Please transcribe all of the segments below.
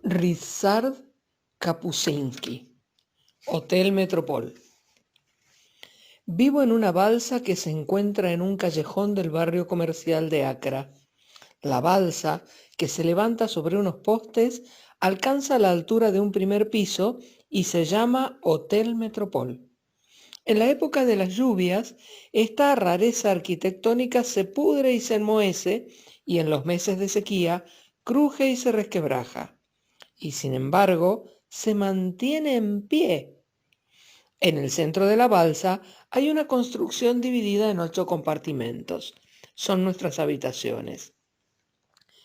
Ryszard Kapuscinski, Hotel Metropol. Vivo en una balsa que se encuentra en un callejón del barrio comercial de Accra. La balsa, que se levanta sobre unos postes, alcanza la altura de un primer piso y se llama Hotel Metropol. En la época de las lluvias, esta rareza arquitectónica se pudre y se enmohece, y en los meses de sequía cruje y se resquebraja. Y sin embargo, se mantiene en pie. En el centro de la balsa hay una construcción dividida en 8 compartimentos. Son nuestras habitaciones.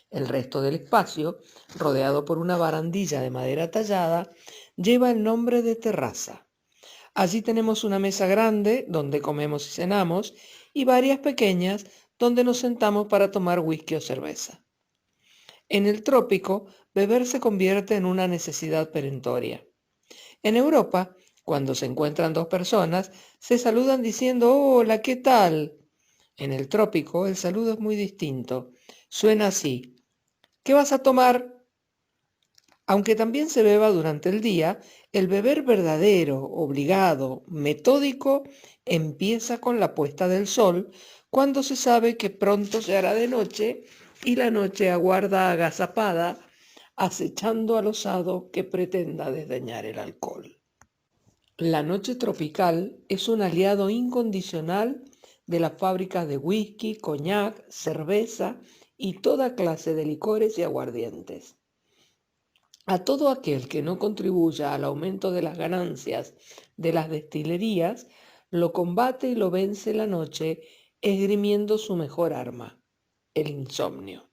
El resto del espacio, rodeado por una barandilla de madera tallada, lleva el nombre de terraza. Allí tenemos una mesa grande donde comemos y cenamos y varias pequeñas donde nos sentamos para tomar whisky o cerveza. En el trópico, beber se convierte en una necesidad perentoria. En Europa, cuando se encuentran dos personas, se saludan diciendo «Hola, ¿qué tal?». En el trópico, el saludo es muy distinto. Suena así: «¿Qué vas a tomar?». Aunque también se beba durante el día, el beber verdadero, obligado, metódico, empieza con la puesta del sol, cuando se sabe que pronto se hará de noche y la noche aguarda agazapada, acechando al osado que pretenda desdeñar el alcohol. La noche tropical es un aliado incondicional de las fábricas de whisky, coñac, cerveza y toda clase de licores y aguardientes. A todo aquel que no contribuya al aumento de las ganancias de las destilerías, lo combate y lo vence la noche esgrimiendo su mejor arma, el insomnio.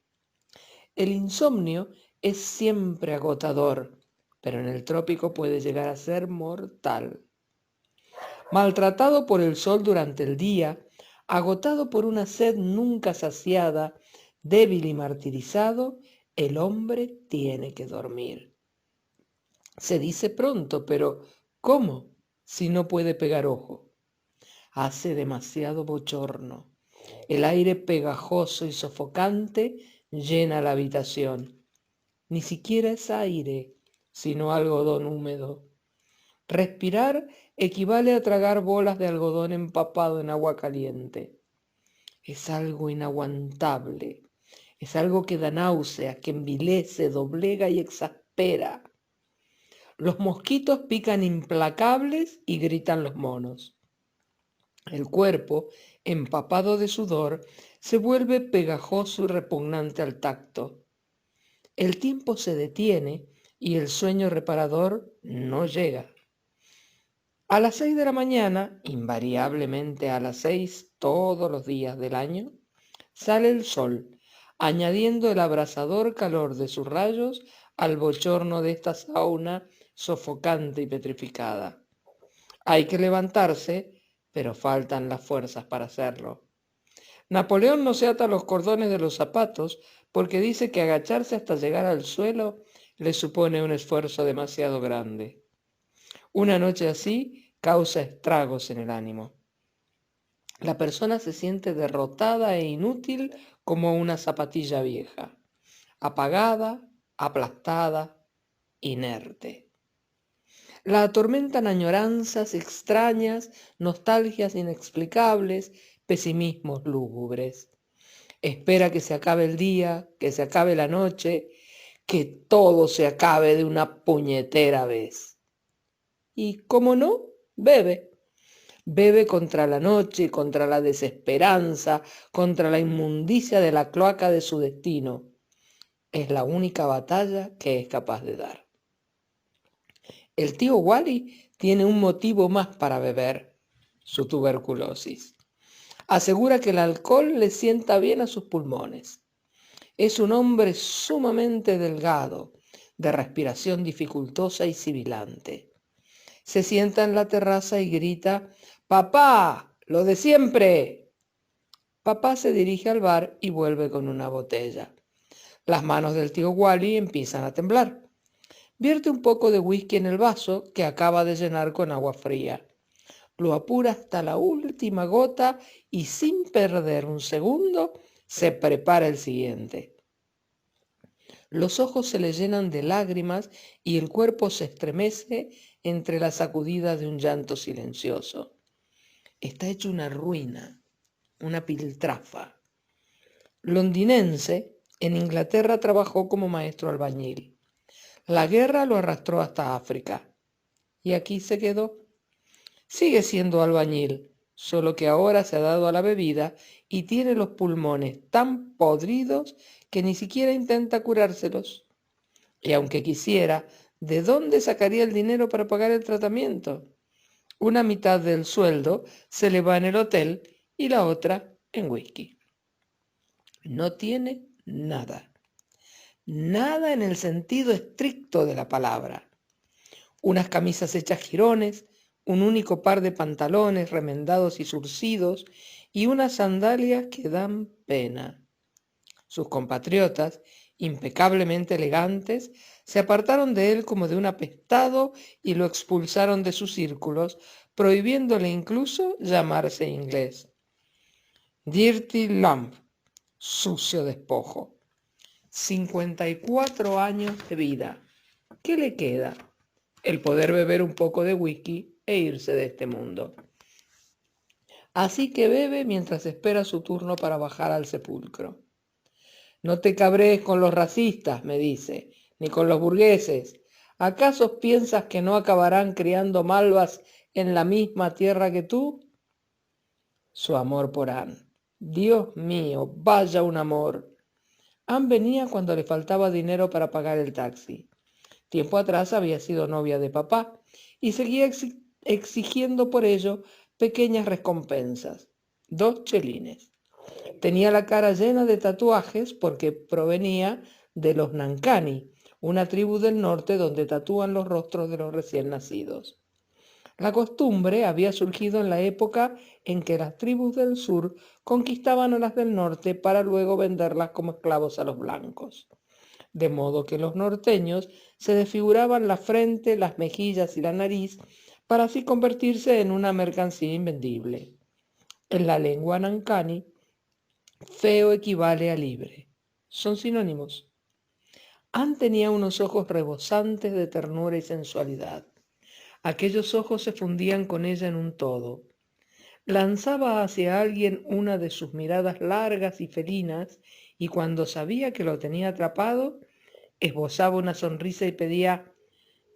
El insomnio es siempre agotador, pero en el trópico puede llegar a ser mortal. Maltratado por el sol durante el día, agotado por una sed nunca saciada, débil y martirizado, el hombre tiene que dormir. Se dice pronto, pero ¿cómo si no puede pegar ojo? Hace demasiado bochorno. El aire pegajoso y sofocante llena la habitación. Ni siquiera es aire, sino algodón húmedo. Respirar equivale a tragar bolas de algodón empapado en agua caliente. Es algo inaguantable. Es algo que da náusea, que envilece, doblega y exaspera. Los mosquitos pican implacables y gritan los monos. El cuerpo, empapado de sudor, se vuelve pegajoso y repugnante al tacto. El tiempo se detiene y el sueño reparador no llega. A las 6 de la mañana, invariablemente a las 6 todos los días del año, sale el sol, añadiendo el abrasador calor de sus rayos al bochorno de esta sauna sofocante y petrificada. Hay que levantarse, pero faltan las fuerzas para hacerlo. Napoleón no se ata los cordones de los zapatos porque dice que agacharse hasta llegar al suelo le supone un esfuerzo demasiado grande. Una noche así causa estragos en el ánimo. La persona se siente derrotada e inútil como una zapatilla vieja, apagada, aplastada, inerte. La atormentan añoranzas extrañas, nostalgias inexplicables, pesimismos lúgubres. Espera que se acabe el día, que se acabe la noche, que todo se acabe de una puñetera vez. Y, como no, bebe. Bebe contra la noche, contra la desesperanza, contra la inmundicia de la cloaca de su destino. Es la única batalla que es capaz de dar. El tío Wally tiene un motivo más para beber: su tuberculosis. Asegura que el alcohol le sienta bien a sus pulmones. Es un hombre sumamente delgado, de respiración dificultosa y sibilante. Se sienta en la terraza y grita: «¡Papá! ¡Lo de siempre!». Papá se dirige al bar y vuelve con una botella. Las manos del tío Wally empiezan a temblar. Vierte un poco de whisky en el vaso que acaba de llenar con agua fría. Lo apura hasta la última gota y, sin perder un segundo, se prepara el siguiente. Los ojos se le llenan de lágrimas y el cuerpo se estremece entre la sacudida de un llanto silencioso. Está hecho una ruina, una piltrafa. Londinense, en Inglaterra trabajó como maestro albañil. La guerra lo arrastró hasta África y aquí se quedó. Sigue siendo albañil, solo que ahora se ha dado a la bebida y tiene los pulmones tan podridos que ni siquiera intenta curárselos. Y aunque quisiera, ¿de dónde sacaría el dinero para pagar el tratamiento? Una mitad del sueldo se le va en el hotel y la otra en whisky. No tiene nada. Nada en el sentido estricto de la palabra. Unas camisas hechas jirones, un único par de pantalones remendados y zurcidos y unas sandalias que dan pena. Sus compatriotas, impecablemente elegantes, se apartaron de él como de un apestado y lo expulsaron de sus círculos, prohibiéndole incluso llamarse inglés. Dirty Lump, sucio despojo. 54 años de vida. ¿Qué le queda? El poder beber un poco de whisky e irse de este mundo. Así que bebe mientras espera su turno para bajar al sepulcro. No te cabrees con los racistas, me dice, ni con los burgueses. ¿Acaso piensas que no acabarán criando malvas en la misma tierra que tú? Su amor por Anne. Dios mío, vaya un amor. Anne venía cuando le faltaba dinero para pagar el taxi. Tiempo atrás había sido novia de papá y seguía exigiendo por ello pequeñas recompensas. 2 chelines. Tenía la cara llena de tatuajes porque provenía de los Nancani, una tribu del norte donde tatúan los rostros de los recién nacidos. La costumbre había surgido en la época en que las tribus del sur conquistaban a las del norte para luego venderlas como esclavos a los blancos. De modo que los norteños se desfiguraban la frente, las mejillas y la nariz para así convertirse en una mercancía invendible. En la lengua nancani, feo equivale a libre. Son sinónimos. Anne tenía unos ojos rebosantes de ternura y sensualidad. Aquellos ojos se fundían con ella en un todo. Lanzaba hacia alguien una de sus miradas largas y felinas y cuando sabía que lo tenía atrapado, esbozaba una sonrisa y pedía: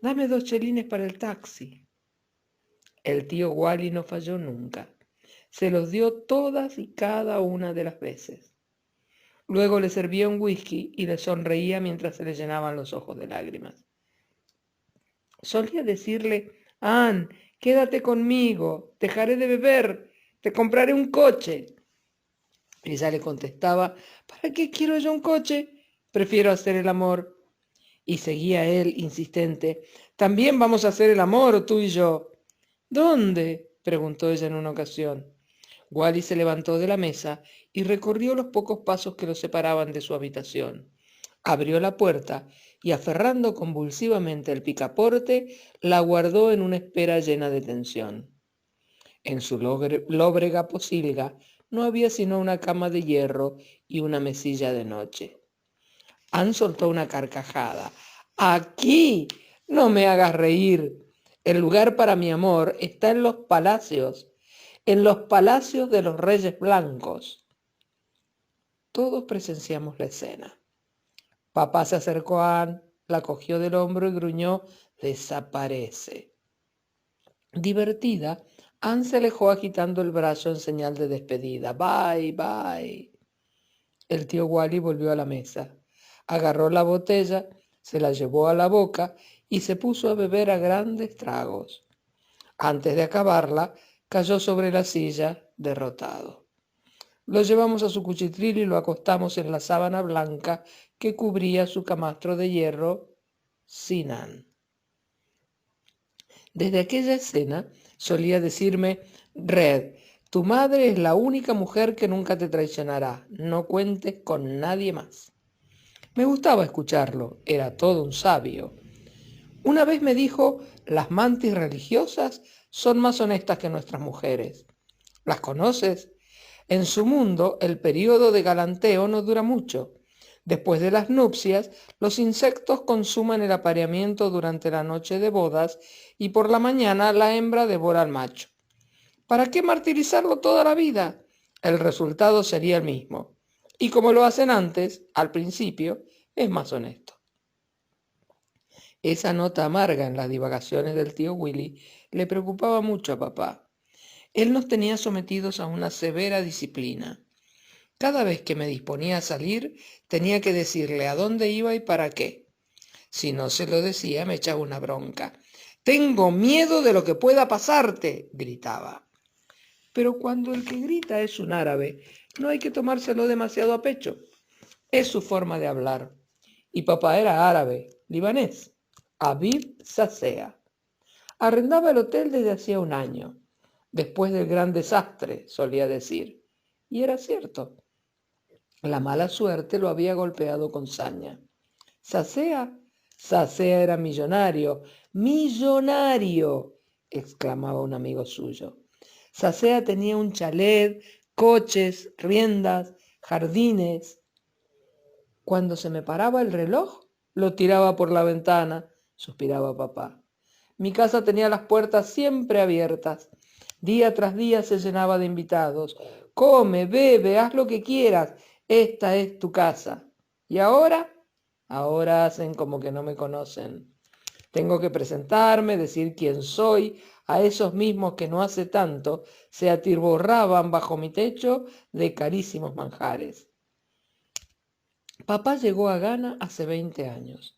«Dame 2 chelines para el taxi». El tío Wally no falló nunca. Se los dio todas y cada una de las veces. Luego le servía un whisky y le sonreía mientras se le llenaban los ojos de lágrimas. Solía decirle: «Anne, quédate conmigo, dejaré de beber, te compraré un coche». Ella le contestaba: «¿Para qué quiero yo un coche? Prefiero hacer el amor». Y seguía él, insistente: «También vamos a hacer el amor, tú y yo». «¿Dónde?», preguntó ella en una ocasión. Wally se levantó de la mesa y recorrió los pocos pasos que lo separaban de su habitación. Abrió la puerta y, aferrando convulsivamente el picaporte, la guardó en una espera llena de tensión. En su lóbrega posilga no había sino una cama de hierro y una mesilla de noche. Anne soltó una carcajada. «¡Aquí! No me hagas reír. El lugar para mi amor está en los palacios de los reyes blancos». Todos presenciamos la escena. Papá se acercó a Anne, la cogió del hombro y gruñó: «Desaparece». Divertida, Anne se alejó agitando el brazo en señal de despedida. «Bye, bye». El tío Wally volvió a la mesa. Agarró la botella, se la llevó a la boca y se puso a beber a grandes tragos. Antes de acabarla, cayó sobre la silla, derrotado. Lo llevamos a su cuchitril y lo acostamos en la sábana blanca que cubría su camastro de hierro, sin Anne. Desde aquella escena solía decirme: «Red, tu madre es la única mujer que nunca te traicionará. No cuentes con nadie más». Me gustaba escucharlo, era todo un sabio. Una vez me dijo: «Las mantis religiosas son más honestas que nuestras mujeres». ¿Las conoces? En su mundo el periodo de galanteo no dura mucho. Después de las nupcias, los insectos consuman el apareamiento durante la noche de bodas y por la mañana la hembra devora al macho. ¿Para qué martirizarlo toda la vida? El resultado sería el mismo. Y como lo hacen antes, al principio, es más honesto. Esa nota amarga en las divagaciones del tío Willy le preocupaba mucho a papá. Él nos tenía sometidos a una severa disciplina. Cada vez que me disponía a salir, tenía que decirle a dónde iba y para qué. Si no se lo decía, me echaba una bronca. «Tengo miedo de lo que pueda pasarte», gritaba. Pero cuando el que grita es un árabe, no hay que tomárselo demasiado a pecho. Es su forma de hablar. Y papá era árabe, libanés, Habib Sasea. Arrendaba el hotel desde hacía un año, después del gran desastre, solía decir. Y era cierto. La mala suerte lo había golpeado con saña. ¿Sasea? Sasea era millonario. ¡Millonario!, exclamaba un amigo suyo. Sasea tenía un chalet, coches, riendas, jardines. Cuando se me paraba el reloj, lo tiraba por la ventana, suspiraba papá. Mi casa tenía las puertas siempre abiertas. Día tras día se llenaba de invitados. Come, bebe, haz lo que quieras. Esta es tu casa. ¿Y ahora? Ahora hacen como que no me conocen. Tengo que presentarme, decir quién soy a esos mismos que no hace tanto se atiborraban bajo mi techo de carísimos manjares. Papá llegó a Ghana hace 20 años.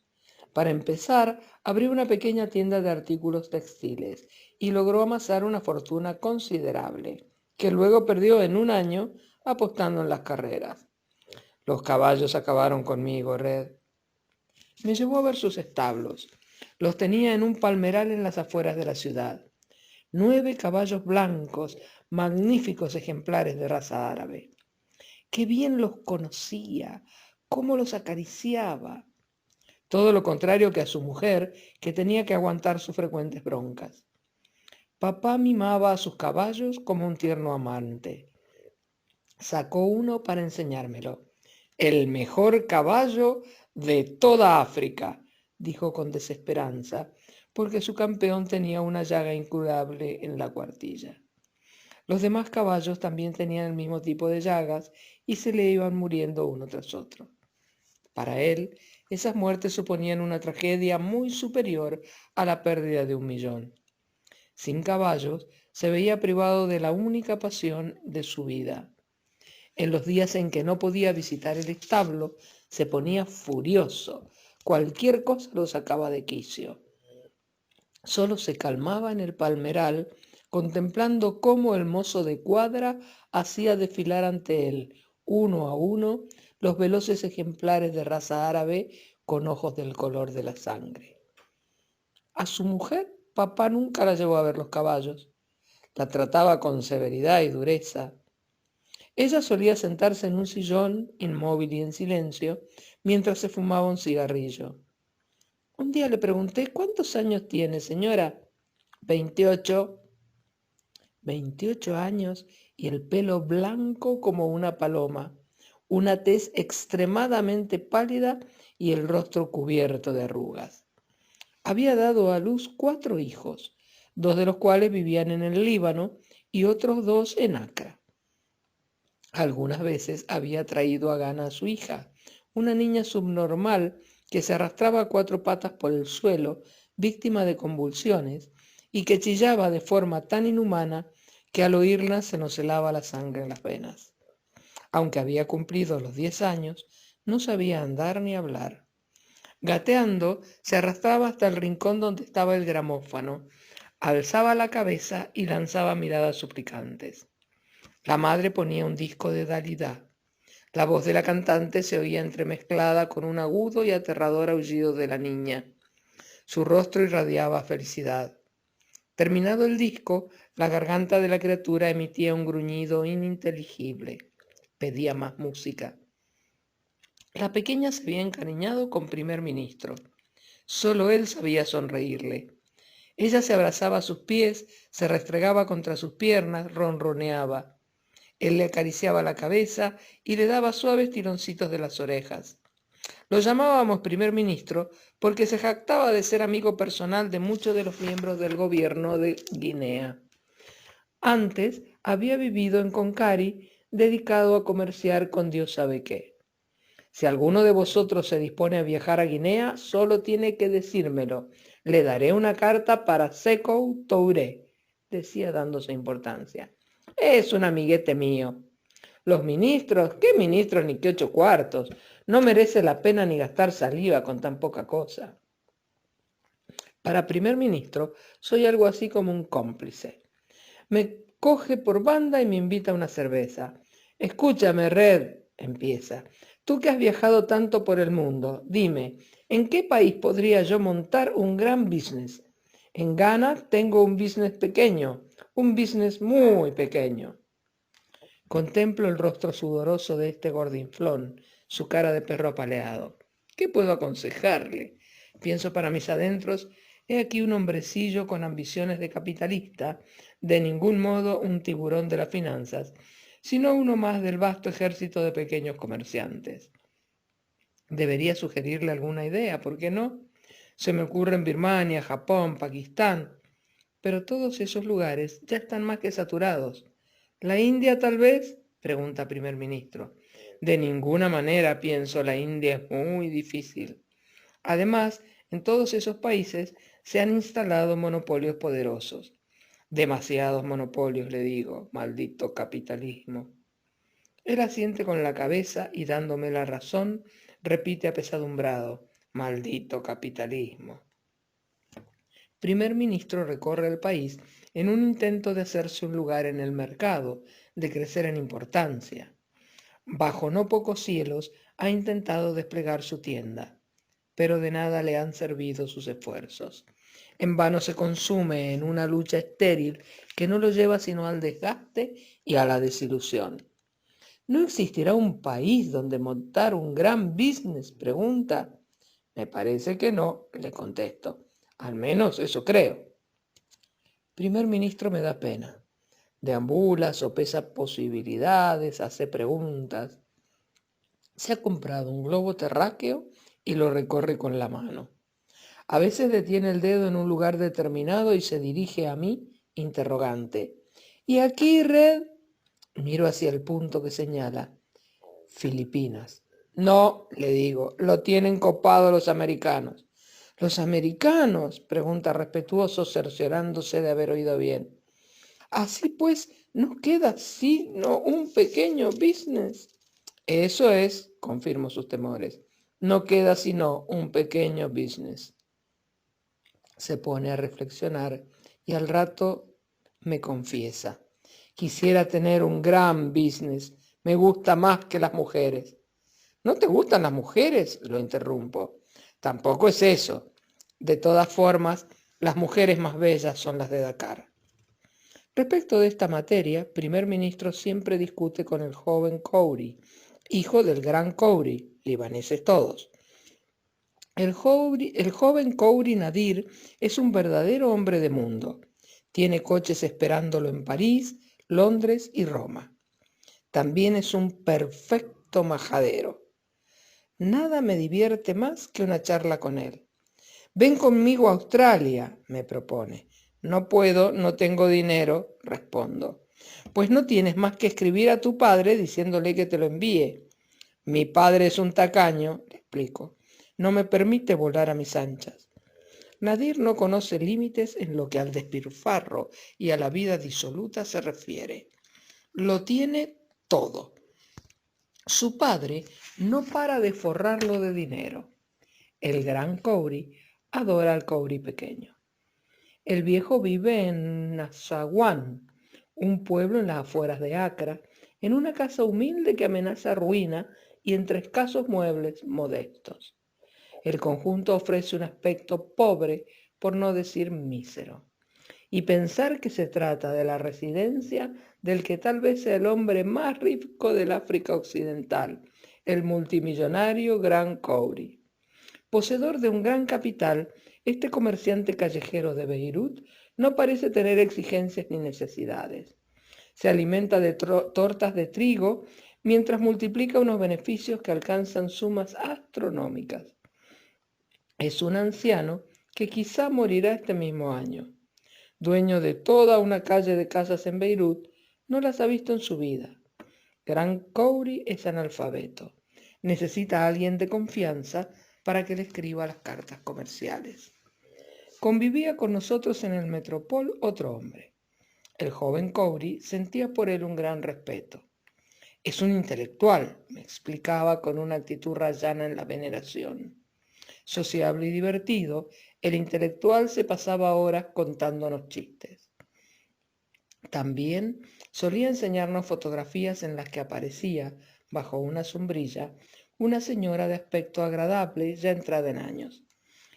Para empezar, abrió una pequeña tienda de artículos textiles y logró amasar una fortuna considerable, que luego perdió en un año apostando en las carreras. Los caballos acabaron conmigo, Red. Me llevó a ver sus establos. Los tenía en un palmeral en las afueras de la ciudad. 9 caballos blancos, magníficos ejemplares de raza árabe. Qué bien los conocía, cómo los acariciaba. Todo lo contrario que a su mujer, que tenía que aguantar sus frecuentes broncas. Papá mimaba a sus caballos como un tierno amante. Sacó uno para enseñármelo. «El mejor caballo de toda África», dijo con desesperanza, porque su campeón tenía una llaga incurable en la cuartilla. Los demás caballos también tenían el mismo tipo de llagas y se le iban muriendo uno tras otro. Para él, esas muertes suponían una tragedia muy superior a la pérdida de 1.000.000. Sin caballos, se veía privado de la única pasión de su vida. En los días en que no podía visitar el establo, se ponía furioso. Cualquier cosa lo sacaba de quicio. Solo se calmaba en el palmeral, contemplando cómo el mozo de cuadra hacía desfilar ante él, uno a uno, los veloces ejemplares de raza árabe con ojos del color de la sangre. A su mujer, papá nunca la llevó a ver los caballos. La trataba con severidad y dureza. Ella solía sentarse en un sillón, inmóvil y en silencio, mientras se fumaba un cigarrillo. Un día le pregunté: «¿Cuántos años tiene, señora?» «28». 28 años y el pelo blanco como una paloma, una tez extremadamente pálida y el rostro cubierto de arrugas. Había dado a luz 4 hijos, 2 de los cuales vivían en el Líbano y otros 2 en Acra. Algunas veces había traído a Ghana a su hija, una niña subnormal que se arrastraba a 4 patas por el suelo, víctima de convulsiones, y que chillaba de forma tan inhumana que al oírla se nos helaba la sangre en las venas. Aunque había cumplido los 10 años, no sabía andar ni hablar. Gateando, se arrastraba hasta el rincón donde estaba el gramófono, alzaba la cabeza y lanzaba miradas suplicantes. La madre ponía un disco de Dalida. La voz de la cantante se oía entremezclada con un agudo y aterrador aullido de la niña. Su rostro irradiaba felicidad. Terminado el disco, la garganta de la criatura emitía un gruñido ininteligible. Pedía más música. La pequeña se había encariñado con primer ministro. Solo él sabía sonreírle. Ella se abrazaba a sus pies, se restregaba contra sus piernas, ronroneaba. Él le acariciaba la cabeza y le daba suaves tironcitos de las orejas. Lo llamábamos primer ministro porque se jactaba de ser amigo personal de muchos de los miembros del gobierno de Guinea. Antes había vivido en Conakry, dedicado a comerciar con Dios sabe qué. Si alguno de vosotros se dispone a viajar a Guinea, solo tiene que decírmelo. Le daré una carta para Sékou Touré, decía dándose importancia. Es un amiguete mío. Los ministros, ¿qué ministros ni qué 8 cuartos? No merece la pena ni gastar saliva con tan poca cosa. Para primer ministro, soy algo así como un cómplice. Me coge por banda y me invita a una cerveza. Escúchame, Red, empieza. Tú que has viajado tanto por el mundo, dime, ¿en qué país podría yo montar un gran business? En Ghana tengo un business pequeño, un business muy pequeño. Contemplo el rostro sudoroso de este gordinflón, su cara de perro apaleado. ¿Qué puedo aconsejarle? Pienso para mis adentros, he aquí un hombrecillo con ambiciones de capitalista, de ningún modo un tiburón de las finanzas, sino uno más del vasto ejército de pequeños comerciantes. Debería sugerirle alguna idea, ¿por qué no? Se me ocurren Birmania, Japón, Pakistán, pero todos esos lugares ya están más que saturados. ¿La India tal vez? Pregunta primer ministro. De ninguna manera, pienso, la India es muy difícil. Además, en todos esos países se han instalado monopolios poderosos. Demasiados monopolios, le digo, maldito capitalismo. Él asiente con la cabeza y dándome la razón, repite apesadumbrado, maldito capitalismo. Primer ministro recorre el país en un intento de hacerse un lugar en el mercado, de crecer en importancia. Bajo no pocos cielos ha intentado desplegar su tienda, pero de nada le han servido sus esfuerzos. En vano se consume en una lucha estéril que no lo lleva sino al desgaste y a la desilusión. ¿No existirá un país donde montar un gran business? Pregunta. Me parece que no, le contesto. Al menos eso creo. Primer ministro me da pena. Deambula, sopesa posibilidades, hace preguntas. Se ha comprado un globo terráqueo y lo recorre con la mano. A veces detiene el dedo en un lugar determinado y se dirige a mí, interrogante. ¿Y aquí, Red? Miro hacia el punto que señala. Filipinas. No, le digo, lo tienen copado los americanos. ¿Los americanos? Pregunta respetuoso, cerciorándose de haber oído bien. Así pues, no queda sino un pequeño business. Eso es, confirmo sus temores. No queda sino un pequeño business. Se pone a reflexionar y al rato me confiesa. Quisiera tener un gran business. Me gusta más que las mujeres. ¿No te gustan las mujeres? Lo interrumpo. Tampoco es eso. De todas formas, las mujeres más bellas son las de Dakar. Respecto de esta materia, primer ministro siempre discute con el joven Khoury, hijo del gran Khoury, libaneses todos. El joven Khoury Nadir es un verdadero hombre de mundo. Tiene coches esperándolo en París, Londres y Roma. También es un perfecto majadero. Nada me divierte más que una charla con él. Ven conmigo a Australia, me propone. No puedo, no tengo dinero, respondo. Pues no tienes más que escribir a tu padre diciéndole que te lo envíe. Mi padre es un tacaño, le explico. No me permite volar a mis anchas. Nadir no conoce límites en lo que al despilfarro y a la vida disoluta se refiere. Lo tiene todo. Su padre no para de forrarlo de dinero. El gran Khoury adora al Khoury pequeño. El viejo vive en Nazaguán, un pueblo en las afueras de Accra, en una casa humilde que amenaza ruina y entre escasos muebles modestos. El conjunto ofrece un aspecto pobre, por no decir mísero. Y pensar que se trata de la residencia del que tal vez sea el hombre más rico del África Occidental, el multimillonario Gran Khoury. Poseedor de un gran capital, este comerciante callejero de Beirut no parece tener exigencias ni necesidades. Se alimenta de tortas de trigo, mientras multiplica unos beneficios que alcanzan sumas astronómicas. Es un anciano que quizá morirá este mismo año. Dueño de toda una calle de casas en Beirut, no las ha visto en su vida. Gran Khoury es analfabeto. Necesita a alguien de confianza para que le escriba las cartas comerciales. Convivía con nosotros en el Metropol otro hombre. El joven Khoury sentía por él un gran respeto. Es un intelectual, me explicaba con una actitud rayana en la veneración. Sociable y divertido, el intelectual se pasaba horas contándonos chistes. También solía enseñarnos fotografías en las que aparecía, bajo una sombrilla, una señora de aspecto agradable ya entrada en años.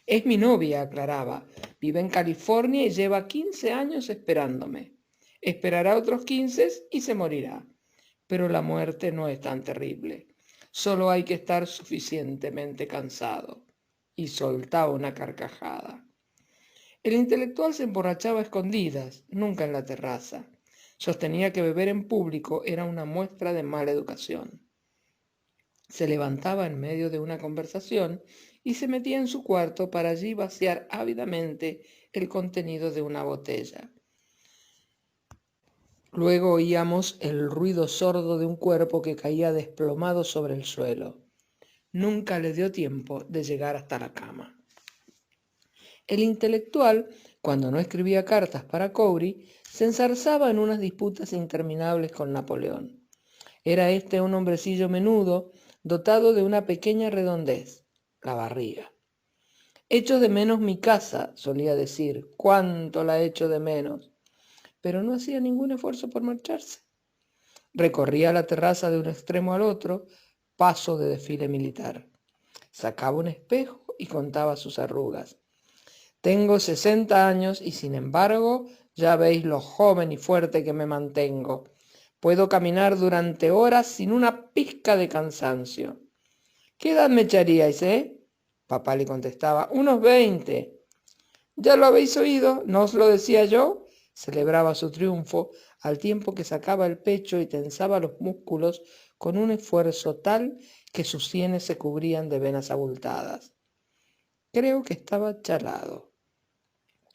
Es mi novia, aclaraba. Vive en California y lleva 15 años esperándome. Esperará otros 15 y se morirá. Pero la muerte no es tan terrible. Solo hay que estar suficientemente cansado. Y soltaba una carcajada. El intelectual se emborrachaba a escondidas, nunca en la terraza. Sostenía que beber en público era una muestra de mala educación. Se levantaba en medio de una conversación y se metía en su cuarto para allí vaciar ávidamente el contenido de una botella. Luego oíamos el ruido sordo de un cuerpo que caía desplomado sobre el suelo. Nunca le dio tiempo de llegar hasta la cama. El intelectual, cuando no escribía cartas para Khoury, se enzarzaba en unas disputas interminables con Napoleón. Era este un hombrecillo menudo, dotado de una pequeña redondez, la barriga. «Echo de menos mi casa», solía decir, «cuánto la echo de menos», pero no hacía ningún esfuerzo por marcharse. Recorría la terraza de un extremo al otro, paso de desfile militar. Sacaba un espejo y contaba sus arrugas. «Tengo 60 años y sin embargo ya veis lo joven y fuerte que me mantengo. Puedo caminar durante horas sin una pizca de cansancio». «¿Qué edad me echaríais, Papá le contestaba. «Unos 20. «Ya lo habéis oído, ¿no os lo decía yo?», celebraba su triunfo, al tiempo que sacaba el pecho y tensaba los músculos con un esfuerzo tal que sus sienes se cubrían de venas abultadas. Creo que estaba chalado.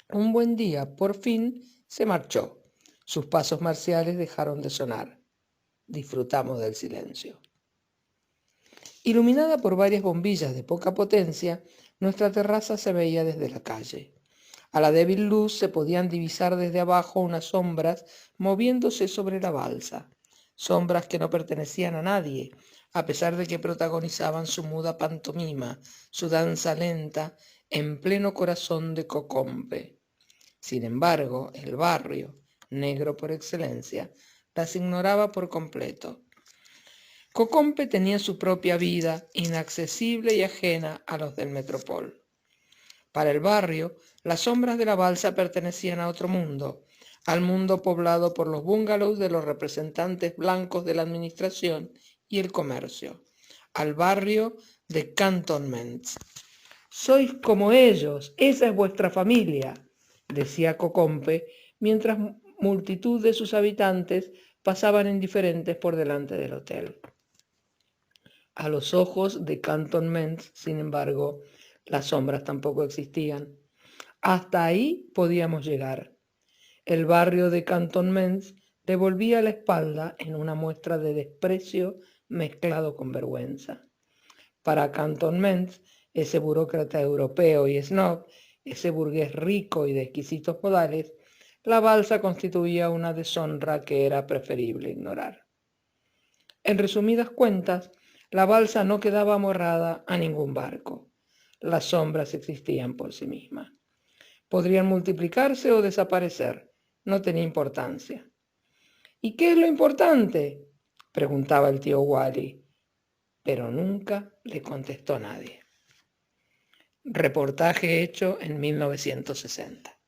Un buen día, por fin, se marchó. Sus pasos marciales dejaron de sonar. Disfrutamos del silencio. Iluminada por varias bombillas de poca potencia, nuestra terraza se veía desde la calle. A la débil luz se podían divisar desde abajo unas sombras moviéndose sobre la balsa, sombras que no pertenecían a nadie, a pesar de que protagonizaban su muda pantomima, su danza lenta, en pleno corazón de Cocombe. Sin embargo, el barrio, negro por excelencia, las ignoraba por completo. Cocombe tenía su propia vida, inaccesible y ajena a los del Metropol. Para el barrio, las sombras de la balsa pertenecían a otro mundo, al mundo poblado por los bungalows de los representantes blancos de la administración y el comercio, al barrio de Cantonments. «Sois como ellos, esa es vuestra familia», decía Cocombe, mientras multitud de sus habitantes pasaban indiferentes por delante del hotel. A los ojos de Cantonments, sin embargo, las sombras tampoco existían. Hasta ahí podíamos llegar. El barrio de Cantonments le volvía la espalda en una muestra de desprecio mezclado con vergüenza. Para Cantonments, ese burócrata europeo y snob, ese burgués rico y de exquisitos modales, la balsa constituía una deshonra que era preferible ignorar. En resumidas cuentas, la balsa no quedaba amarrada a ningún barco. Las sombras existían por sí mismas. Podrían multiplicarse o desaparecer, no tenía importancia. «¿Y qué es lo importante?», preguntaba el tío Wally, pero nunca le contestó nadie. Reportaje hecho en 1960.